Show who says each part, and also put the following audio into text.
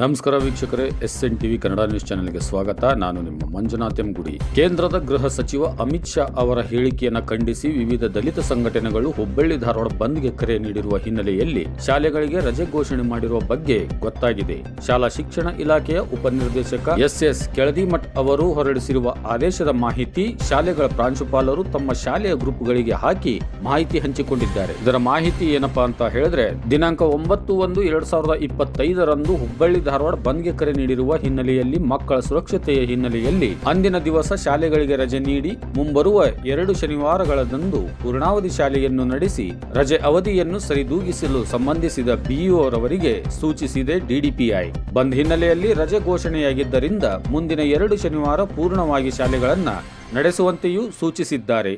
Speaker 1: ನಮಸ್ಕಾರ ವೀಕ್ಷಕರೇ, SN TV Kannada news ಚಾನೆಲ್ಗೆ ಸ್ವಾಗತ. ನಾನು ನಿಮ್ಮ ಮಂಜುನಾಥ್ ಎಂ ಗುಡಿ. ಕೇಂದ್ರದ ಗೃಹ ಸಚಿವ ಅಮಿತ್ ಶಾ ಅವರ ಹೇಳಿಕೆಯನ್ನು ಖಂಡಿಸಿ ವಿವಿಧ ದಲಿತ ಸಂಘಟನೆಗಳು ಹುಬ್ಬಳ್ಳಿ ಧಾರವಾಡ ಬಂದ್ಗೆ ಕರೆ ನೀಡಿರುವ ಹಿನ್ನೆಲೆಯಲ್ಲಿ ಶಾಲೆಗಳಿಗೆ ರಜೆ ಘೋಷಣೆ ಮಾಡಿರುವ ಬಗ್ಗೆ ಗೊತ್ತಾಗಿದೆ. ಶಾಲಾ ಶಿಕ್ಷಣ ಇಲಾಖೆಯ ಉಪನಿರ್ದೇಶಕ SS ಕೆಳದಿಮಠ್ ಅವರು ಹೊರಡಿಸಿರುವ ಆದೇಶದ ಮಾಹಿತಿ ಶಾಲೆಗಳ ಪ್ರಾಂಶುಪಾಲರು ತಮ್ಮ ಶಾಲೆಯ ಗ್ರೂಪ್ಗಳಿಗೆ ಹಾಕಿ ಮಾಹಿತಿ ಹಂಚಿಕೊಂಡಿದ್ದಾರೆ. ಇದರ ಮಾಹಿತಿ ಏನಪ್ಪಾ ಅಂತ ಹೇಳಿದ್ರೆ, ದಿನಾಂಕ 9/1/2025 ಹುಬ್ಬಳ್ಳಿ ಧಾರವಾಡ ಬಂದ್ಗೆ ಕರೆ ನೀಡಿರುವ ಹಿನ್ನೆಲೆಯಲ್ಲಿ ಮಕ್ಕಳ ಸುರಕ್ಷತೆಯ ಹಿನ್ನೆಲೆಯಲ್ಲಿ ಅಂದಿನ ದಿವಸ ಶಾಲೆಗಳಿಗೆ ರಜೆ ನೀಡಿ ಮುಂಬರುವ 2 ಶನಿವಾರಗಳಂದು ಪೂರ್ಣಾವಧಿ ಶಾಲೆಯನ್ನು ನಡೆಸಿ ರಜೆ ಅವಧಿಯನ್ನು ಸರಿದೂಗಿಸಲು ಸಂಬಂಧಿಸಿದ BEO ರವರಿಗೆ ಸೂಚಿಸಿದೆ DDPI. ಬಂದ್ ಹಿನ್ನೆಲೆಯಲ್ಲಿ ರಜೆ ಘೋಷಣೆಯಾಗಿದ್ದರಿಂದ ಮುಂದಿನ 2 ಶನಿವಾರ ಪೂರ್ಣವಾಗಿ ಶಾಲೆಗಳನ್ನು ನಡೆಸುವಂತೆಯೂ ಸೂಚಿಸಿದ್ದಾರೆ.